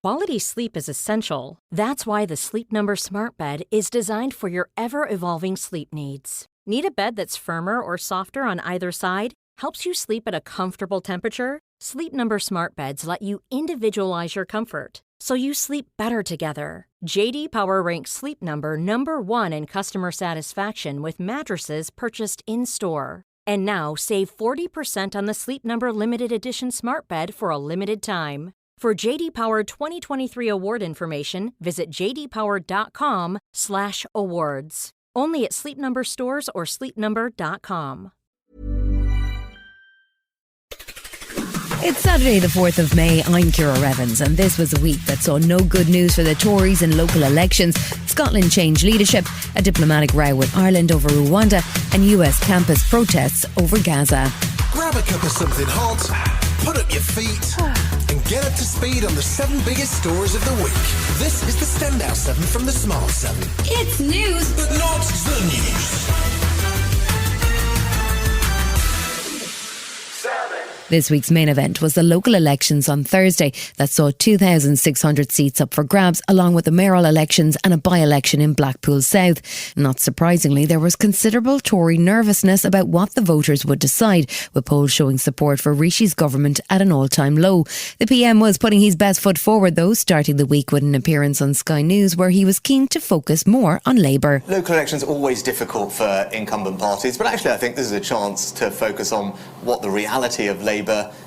quality sleep is essential. That's why the Sleep Number Smart Bed is designed for your ever-evolving sleep needs. Need a bed that's firmer or softer on either side? Helps you sleep at a comfortable temperature? Sleep Number Smart Beds let you individualize your comfort, so you sleep better together. J.D. Power ranks Sleep Number number 1 in customer satisfaction with mattresses purchased in-store. And now, save 40% on the Sleep Number Limited Edition Smart Bed for a limited time. For J.D. Power 2023 award information, visit jdpower.com/awards. Only at Sleep Number stores or sleepnumber.com. It's Saturday the 4th of May. I'm Ciara Evans, and this was a week that saw no good news for the Tories in local elections. Scotland changed leadership, a diplomatic row with Ireland over Rwanda, and US campus protests over Gaza. Grab a cup of something hot, put up your feet, and get up to speed on the 7 biggest stories of the week. This is the Standout 7 from the Smart 7. It's news, but not the news. This week's main event was the local elections on Thursday that saw 2,600 seats up for grabs, along with the mayoral elections and a by-election in Blackpool South. Not surprisingly, there was considerable Tory nervousness about what the voters would decide, with polls showing support for Rishi's government at an all-time low. The PM was putting his best foot forward, though, starting the week with an appearance on Sky News where he was keen to focus more on Labour. Local elections are always difficult for incumbent parties, but actually I think this is a chance to focus on what the reality of Labour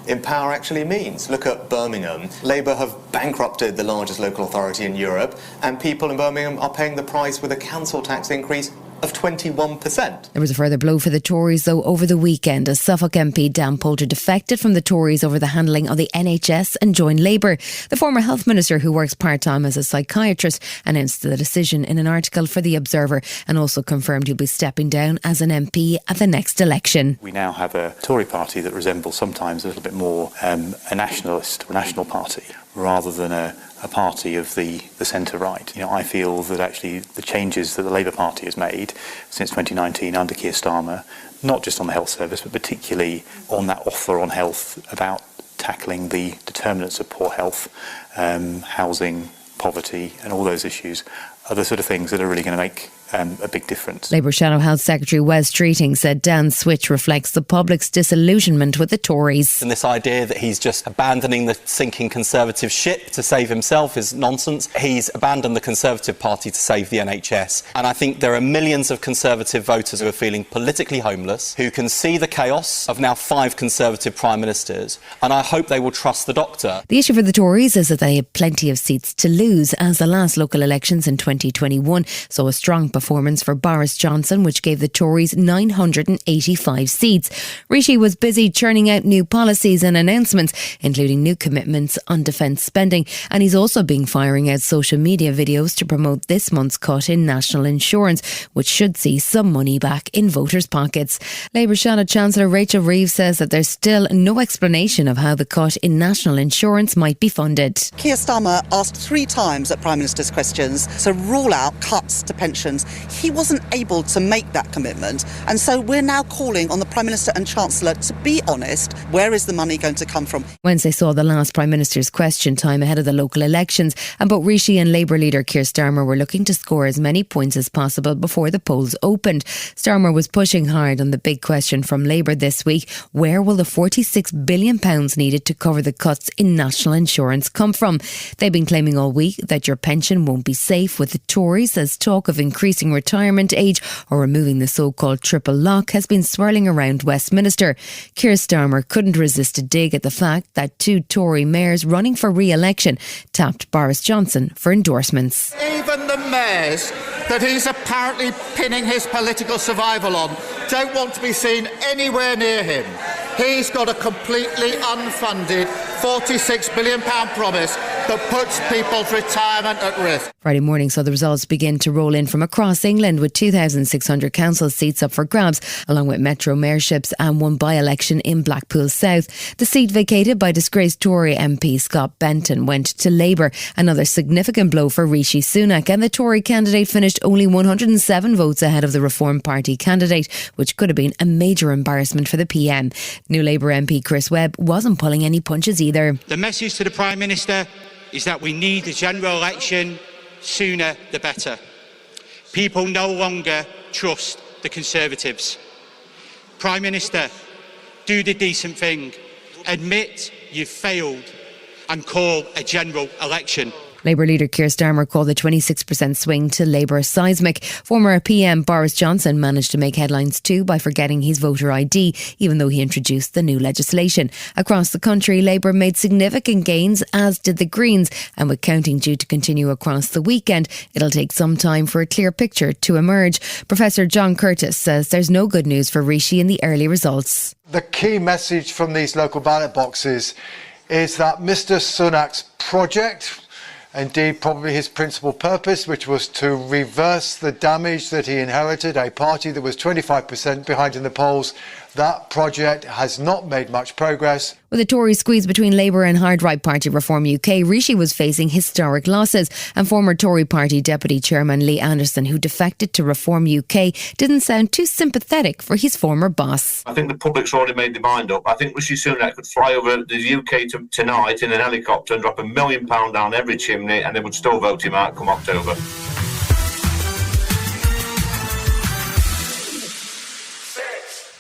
in power actually means. Look at Birmingham. Labour have bankrupted the largest local authority in Europe, and people in Birmingham are paying the price with a council tax increase of 21%. There was a further blow for the Tories, though, over the weekend as Suffolk MP Dan Poulter defected from the Tories over the handling of the NHS and joined Labour. The former health minister, who works part-time as a psychiatrist, announced the decision in an article for The Observer and also confirmed he'll be stepping down as an MP at the next election. We now have a Tory party that resembles sometimes a little bit more a nationalist or national party rather than a party of the centre-right. You know, I feel that actually the changes that the Labour Party has made since 2019 under Keir Starmer, not just on the health service, but particularly on that offer on health about tackling the determinants of poor health, housing, poverty and all those issues, are the sort of things that are really going to make a big difference. Labour Shadow Health Secretary Wes Streeting said Dan's switch reflects the public's disillusionment with the Tories. And this idea that he's just abandoning the sinking Conservative ship to save himself is nonsense. He's abandoned the Conservative Party to save the NHS. And I think there are millions of Conservative voters who are feeling politically homeless, who can see the chaos of now 5 Conservative Prime Ministers, and I hope they will trust the doctor. The issue for the Tories is that they have plenty of seats to lose, as the last local elections in 2021 saw a strong performance for Boris Johnson, which gave the Tories 985 seats. Rishi was busy churning out new policies and announcements, including new commitments on defence spending, and he's also been firing out social media videos to promote this month's cut in national insurance, which should see some money back in voters' pockets. Labour Shadow Chancellor Rachel Reeves says that there's still no explanation of how the cut in national insurance might be funded. Keir Starmer asked 3 times at Prime Minister's questions to rule out cuts to pensions. He wasn't able to make that commitment, and so we're now calling on the Prime Minister and Chancellor to be honest. Where is the money going to come from? Wednesday saw the last Prime Minister's question time ahead of the local elections, and both Rishi and Labour leader Keir Starmer were looking to score as many points as possible before the polls opened. Starmer was pushing hard on the big question from Labour this week: where will the £46 billion needed to cover the cuts in national insurance come from? They've been claiming all week that your pension won't be safe with the Tories, as talk of increasing retirement age or removing the so-called triple lock has been swirling around Westminster. Keir Starmer couldn't resist a dig at the fact that 2 Tory mayors running for re-election tapped Boris Johnson for endorsements. Even the mayors that he's apparently pinning his political survival on don't want to be seen anywhere near him. He's got a completely unfunded £46 billion promise that puts people's retirement at risk. Friday morning saw the results begin to roll in from across England, with 2,600 council seats up for grabs, along with metro mayorships and one by-election in Blackpool South. The seat vacated by disgraced Tory MP Scott Benton went to Labour, another significant blow for Rishi Sunak, and the Tory candidate finished only 107 votes ahead of the Reform Party candidate, which could have been a major embarrassment for the PM. New Labour MP Chris Webb wasn't pulling any punches either. The message to the Prime Minister is that we need a general election sooner the better. People no longer trust the Conservatives. Prime Minister, do the decent thing. Admit you've failed and call a general election. Labour leader Keir Starmer called the 26% swing to Labour seismic. Former PM Boris Johnson managed to make headlines too by forgetting his voter ID, even though he introduced the new legislation. Across the country, Labour made significant gains, as did the Greens, and with counting due to continue across the weekend, it'll take some time for a clear picture to emerge. Professor John Curtis says there's no good news for Rishi in the early results. The key message from these local ballot boxes is that Mr Sunak's project, indeed probably his principal purpose, which was to reverse the damage that he inherited, a party that was 25% behind in the polls, that project has not made much progress. With a Tory squeeze between Labour and hard right party Reform UK, Rishi was facing historic losses, and former Tory party Deputy Chairman Lee Anderson, who defected to Reform UK, didn't sound too sympathetic for his former boss. I think the public's already made their mind up. I think Rishi Sunak could fly over the UK tonight in an helicopter and drop £1 million down every chimney, and they would still vote him out come October.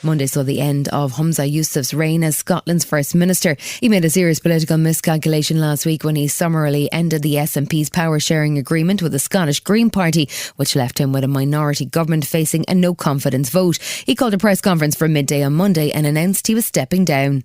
Monday saw the end of Humza Yousaf's reign as Scotland's First Minister. He made a serious political miscalculation last week when he summarily ended the SNP's power-sharing agreement with the Scottish Green Party, which left him with a minority government facing a no-confidence vote. He called a press conference for midday on Monday and announced he was stepping down.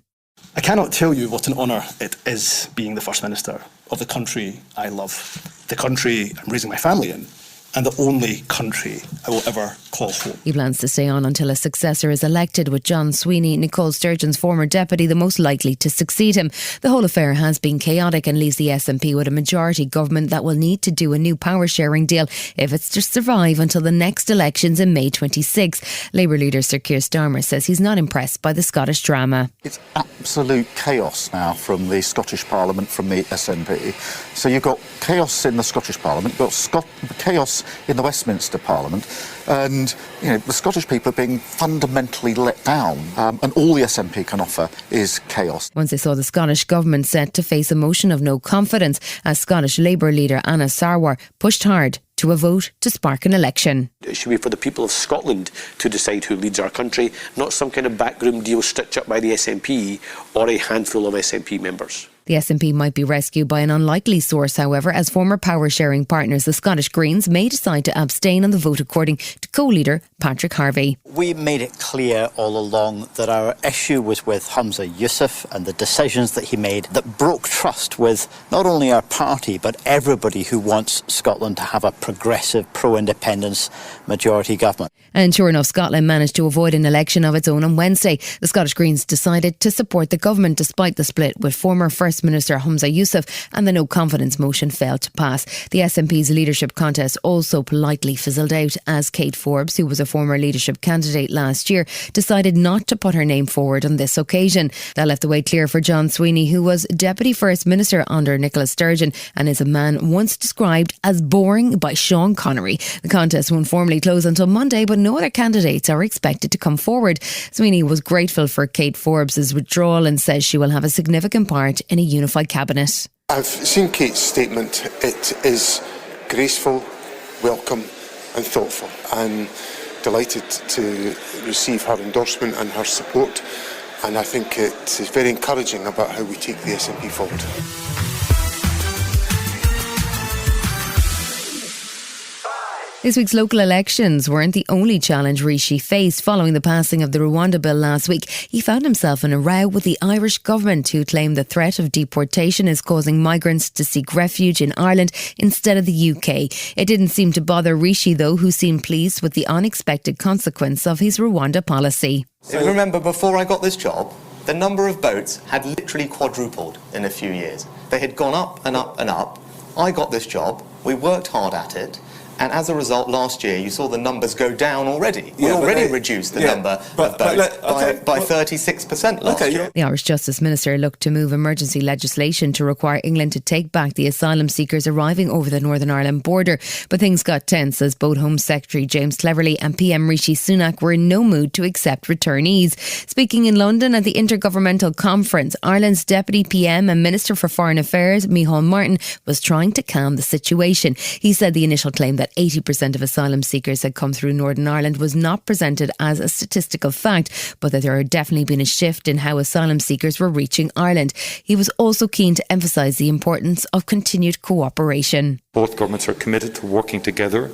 I cannot tell you what an honour it is being the First Minister of the country I love, the country I'm raising my family in, and the only country I will ever call home. He plans to stay on until a successor is elected, with John Sweeney, Nicole Sturgeon's former deputy, the most likely to succeed him. The whole affair has been chaotic and leaves the SNP with a majority government that will need to do a new power-sharing deal if it's to survive until the next elections in May 26. Labour leader Sir Keir Starmer says he's not impressed by the Scottish drama. It's absolute chaos now from the Scottish Parliament, from the SNP. So you've got chaos in the Scottish Parliament, you've got chaos in the Westminster Parliament, and the Scottish people are being fundamentally let down, and all the SNP can offer is chaos. Once they saw the Scottish government set to face a motion of no confidence, as Scottish Labour leader Anna Sarwar pushed hard to a vote to spark an election. It should be for the people of Scotland to decide who leads our country, not some kind of backroom deal stitched up by the SNP or a handful of SNP members. The SNP might be rescued by an unlikely source, however, as former power-sharing partners, the Scottish Greens, may decide to abstain on the vote, according to co-leader Patrick Harvey. We made it clear all along that our issue was with Humza Yousaf and the decisions that he made that broke trust with not only our party but everybody who wants Scotland to have a progressive, pro-independence majority government. And sure enough, Scotland managed to avoid an election of its own on Wednesday. The Scottish Greens decided to support the government despite the split, with former First Minister Humza Yousaf, and the no-confidence motion failed to pass. The SNP's leadership contest also politely fizzled out as Kate Forbes, who was a former leadership candidate last year, decided not to put her name forward on this occasion. That left the way clear for John Sweeney, who was Deputy First Minister under Nicola Sturgeon and is a man once described as boring by Sean Connery. The contest won't formally close until Monday, but no other candidates are expected to come forward. Sweeney was grateful for Kate Forbes' withdrawal and says she will have a significant part in a unified cabinet. I've seen Kate's statement. It is graceful, welcome and thoughtful. I'm delighted to receive her endorsement and her support, and I think it is very encouraging about how we take the SNP forward. This week's local elections weren't the only challenge Rishi faced. Following the passing of the Rwanda bill last week, he found himself in a row with the Irish government, who claim the threat of deportation is causing migrants to seek refuge in Ireland instead of the UK. It didn't seem to bother Rishi, though, who seemed pleased with the unexpected consequence of his Rwanda policy. So remember, before I got this job, the number of boats had literally quadrupled in a few years. They had gone up and up and up. I got this job, we worked hard at it, And as a result, last year, you saw the numbers go down already. We already reduced the number of boats by 36% last year. The Irish Justice Minister looked to move emergency legislation to require England to take back the asylum seekers arriving over the Northern Ireland border. But things got tense as both Home Secretary James Cleverly and PM Rishi Sunak were in no mood to accept returnees. Speaking in London at the Intergovernmental Conference, Ireland's Deputy PM and Minister for Foreign Affairs, Micheál Martin, was trying to calm the situation. He said the initial claim that 80% of asylum seekers had come through Northern Ireland was not presented as a statistical fact, but that there had definitely been a shift in how asylum seekers were reaching Ireland. He was also keen to emphasise the importance of continued cooperation. Both governments are committed to working together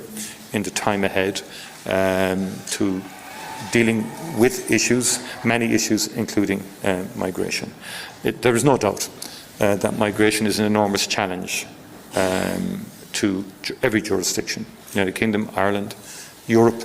in the time ahead to dealing with issues, many issues, including migration. There is no doubt that migration is an enormous challenge to every jurisdiction, United Kingdom, Ireland, Europe,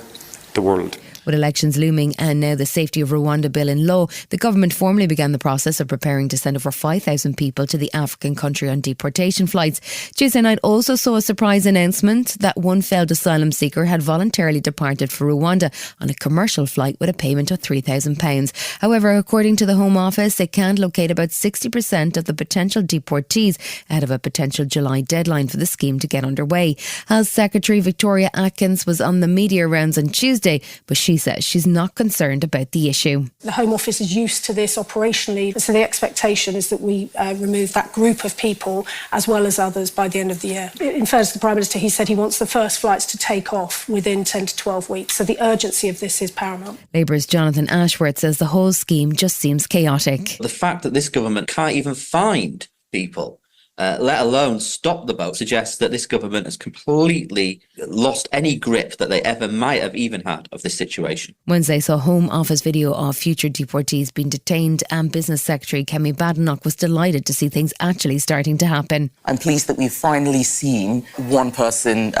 the world. With elections looming and now the Safety of Rwanda bill in law, the government formally began the process of preparing to send over 5,000 people to the African country on deportation flights. Tuesday night also saw a surprise announcement that one failed asylum seeker had voluntarily departed for Rwanda on a commercial flight with a payment of £3,000. However, according to the Home Office, it can locate about 60% of the potential deportees ahead of a potential July deadline for the scheme to get underway. Health Secretary Victoria Atkins was on the media rounds on Tuesday, but she says she's not concerned about the issue. The Home Office is used to this operationally, so the expectation is that we remove that group of people as well as others by the end of the year. It infers to the Prime Minister, he said he wants the first flights to take off within 10 to 12 weeks, so the urgency of this is paramount. Labour's Jonathan Ashworth says the whole scheme just seems chaotic. The fact that this government can't even find people, let alone stop the boat, suggests that this government has completely lost any grip that they ever might have even had of this situation. Wednesday saw Home Office video of future deportees being detained, and Business Secretary Kemi Badenoch was delighted to see things actually starting to happen. I'm pleased that we've finally seen one person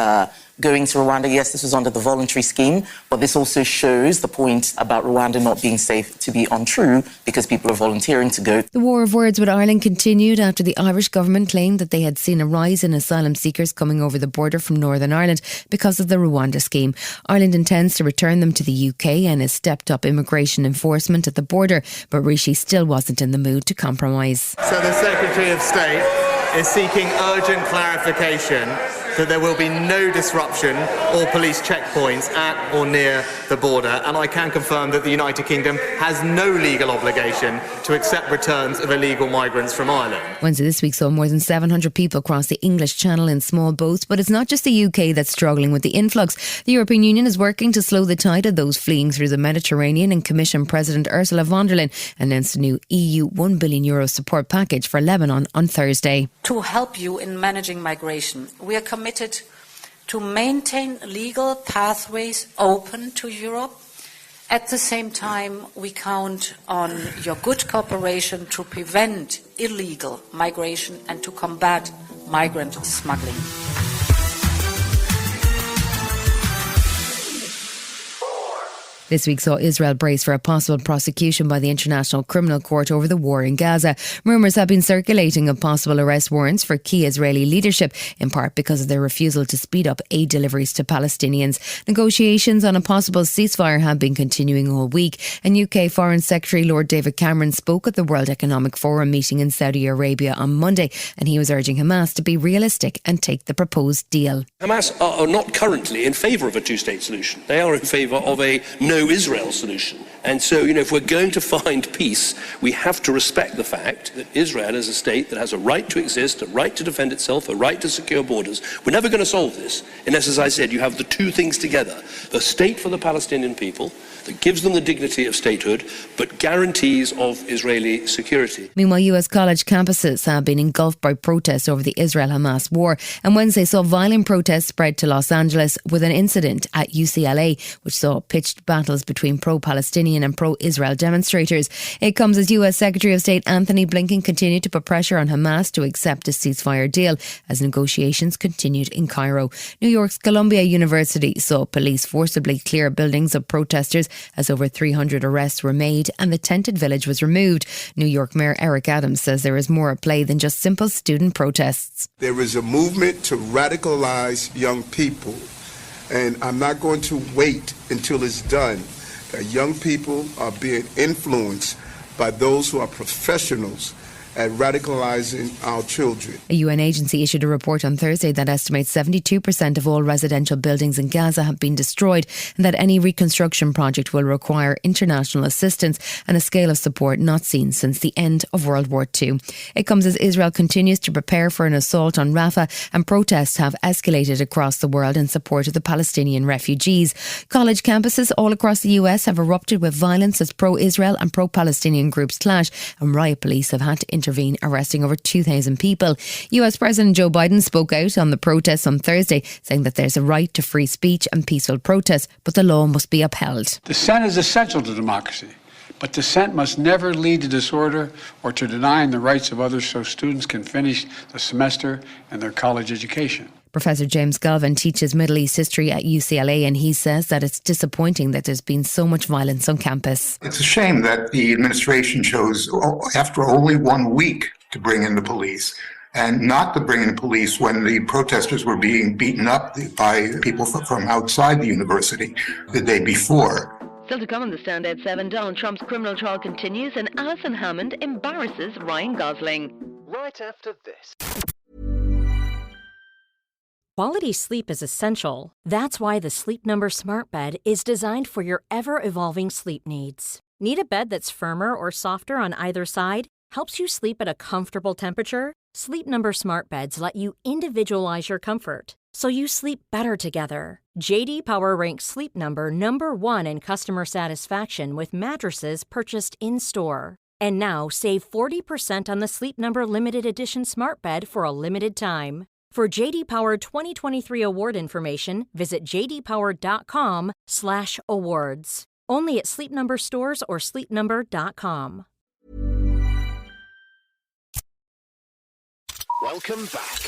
going to Rwanda. Yes, this was under the voluntary scheme, but this also shows the point about Rwanda not being safe to be untrue because people are volunteering to go. The war of words with Ireland continued after the Irish government claimed that they had seen a rise in asylum seekers coming over the border from Northern Ireland because of the Rwanda scheme. Ireland intends to return them to the UK and has stepped up immigration enforcement at the border, but Rishi still wasn't in the mood to compromise. So the Secretary of State is seeking urgent clarification that there will be no disruption or police checkpoints at or near the border, and I can confirm that the United Kingdom has no legal obligation to accept returns of illegal migrants from Ireland. Wednesday this week saw more than 700 people cross the English Channel in small boats, but it's not just the UK that's struggling with the influx. The European Union is working to slow the tide of those fleeing through the Mediterranean, and Commission President Ursula von der Leyen announced a new EU €1 billion support package for Lebanon on Thursday. To help you in managing migration, we are committed to maintain legal pathways open to Europe. At the same time, we count on your good cooperation to prevent illegal migration and to combat migrant smuggling. This week saw Israel brace for a possible prosecution by the International Criminal Court over the war in Gaza. Rumours have been circulating of possible arrest warrants for key Israeli leadership, in part because of their refusal to speed up aid deliveries to Palestinians. Negotiations on a possible ceasefire have been continuing all week, and UK Foreign Secretary Lord David Cameron spoke at the World Economic Forum meeting in Saudi Arabia on Monday, and he was urging Hamas to be realistic and take the proposed deal. Hamas are not currently in favour of a two-state solution. They are in favour of a no-Israel solution. And so, if we're going to find peace, we have to respect the fact that Israel is a state that has a right to exist, a right to defend itself, a right to secure borders. We're never going to solve this unless, as I said, you have the two things together. The state for the Palestinian people that gives them the dignity of statehood, but guarantees of Israeli security. Meanwhile, US college campuses have been engulfed by protests over the Israel-Hamas war, and Wednesday saw violent protests spread to Los Angeles with an incident at UCLA, which saw pitched battles between pro-Palestinian and pro-Israel demonstrators. It comes as US Secretary of State Anthony Blinken continued to put pressure on Hamas to accept a ceasefire deal as negotiations continued in Cairo. New York's Columbia University saw police forcibly clear buildings of protesters as over 300 arrests were made and the tented village was removed. New York Mayor Eric Adams says there is more at play than just simple student protests. There is a movement to radicalize young people And I'm not going to wait until it's done. Young people are being influenced by those who are professionals at radicalizing our children. A UN agency issued a report on Thursday that estimates 72% of all residential buildings in Gaza have been destroyed and that any reconstruction project will require international assistance and a scale of support not seen since the end of World War II. It comes as Israel continues to prepare for an assault on Rafah and protests have escalated across the world in support of the Palestinian refugees. College campuses all across the US have erupted with violence as pro-Israel and pro-Palestinian groups clash, and riot police have had to intervene, arresting over 2,000 people. US President Joe Biden spoke out on the protests on Thursday, saying that there's a right to free speech and peaceful protest, but the law must be upheld. Dissent is essential to democracy, but dissent must never lead to disorder or to denying the rights of others so students can finish the semester and their college education. Professor James Galvin teaches Middle East history at UCLA, and he says that it's disappointing that there's been so much violence on campus. It's a shame that the administration chose, after only 1 week, to bring in the police, and not to bring in police when the protesters were being beaten up by people from outside the university the day before. Still to come on the Standout 7, Donald Trump's criminal trial continues and Alison Hammond embarrasses Ryan Gosling. Right after this. Quality sleep is essential. That's why the Sleep Number Smart Bed is designed for your ever-evolving sleep needs. Need a bed that's firmer or softer on either side? Helps you sleep at a comfortable temperature? Sleep Number Smart Beds let you individualize your comfort, so you sleep better together. J.D. Power ranks Sleep Number #1 in customer satisfaction with mattresses purchased in-store. And now, save 40% on the Sleep Number Limited Edition Smart Bed for a limited time. For J.D. Power 2023 award information, visit jdpower.com/awards. Only at Sleep Number stores or sleepnumber.com. Welcome back.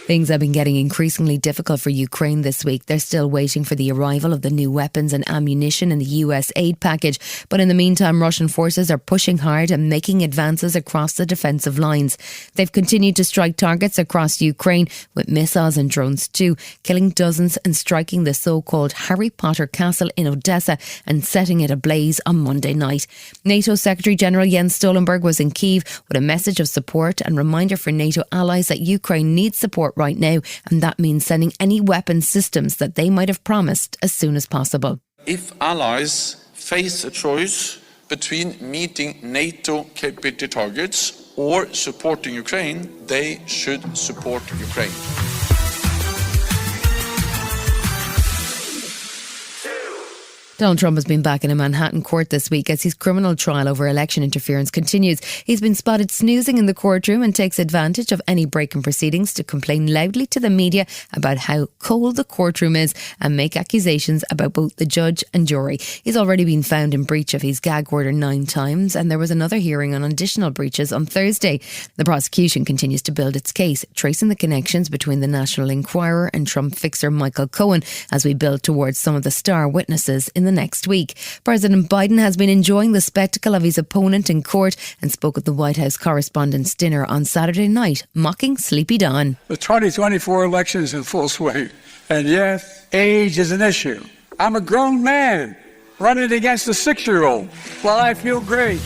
Things have been getting increasingly difficult for Ukraine this week. They're still waiting for the arrival of the new weapons and ammunition in the US aid package. But in the meantime, Russian forces are pushing hard and making advances across the defensive lines. They've continued to strike targets across Ukraine with missiles and drones too, killing dozens and striking the so-called Harry Potter castle in Odessa and setting it ablaze on Monday night. NATO Secretary General Jens Stoltenberg was in Kyiv with a message of support and reminder for NATO allies that Ukraine needs support right now, and that means sending any weapons systems that they might have promised as soon as possible. If allies face a choice between meeting NATO capability targets or supporting Ukraine, they should support Ukraine. Donald Trump has been back in a Manhattan court this week as his criminal trial over election interference continues. He's been spotted snoozing in the courtroom and takes advantage of any break in proceedings to complain loudly to the media about how cold the courtroom is and make accusations about both the judge and jury. He's already been found in breach of his gag order 9 times, and there was another hearing on additional breaches on Thursday. The prosecution continues to build its case, tracing the connections between the National Enquirer and Trump fixer Michael Cohen as we build towards some of the star witnesses in the next week. President Biden has been enjoying the spectacle of his opponent in court and spoke at the White House Correspondents' Dinner on Saturday night, mocking Sleepy Don. The 2024 election is in full swing, and yes, age is an issue. I'm a grown man running against a 6-year-old. Well, I feel great.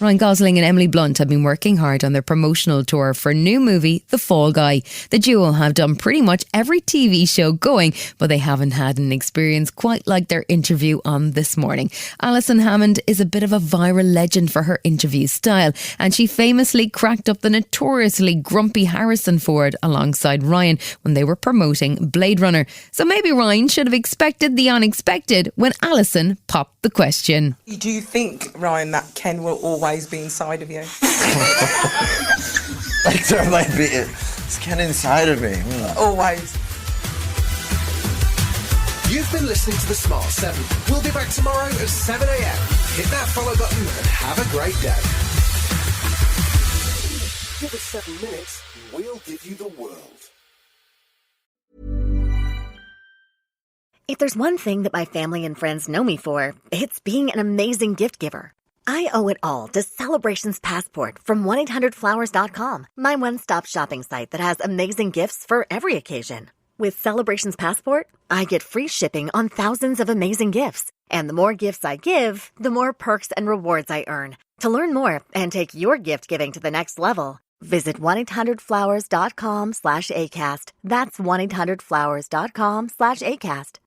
Ryan Gosling and Emily Blunt have been working hard on their promotional tour for a new movie, The Fall Guy. The duo have done pretty much every TV show going, but they haven't had an experience quite like their interview on This Morning. Alison Hammond is a bit of a viral legend for her interview style, and she famously cracked up the notoriously grumpy Harrison Ford alongside Ryan when they were promoting Blade Runner. So maybe Ryan should have expected the unexpected when Alison popped the question. Do you think, Ryan, that Ken will always be inside of you? Like there might be it's Ken inside of me. Always. You've been listening to The Smart 7. We'll be back tomorrow at 7 a.m. Hit that follow button and have a great day. Give us 7 minutes, we'll give you the world. If there's one thing that my family and friends know me for, it's being an amazing gift giver. I owe it all to Celebrations Passport from 1-800-Flowers.com, my one-stop shopping site that has amazing gifts for every occasion. With Celebrations Passport, I get free shipping on thousands of amazing gifts. And the more gifts I give, the more perks and rewards I earn. To learn more and take your gift giving to the next level, visit 1-800-Flowers.com/ACAST. That's 1-800-Flowers.com/ACAST.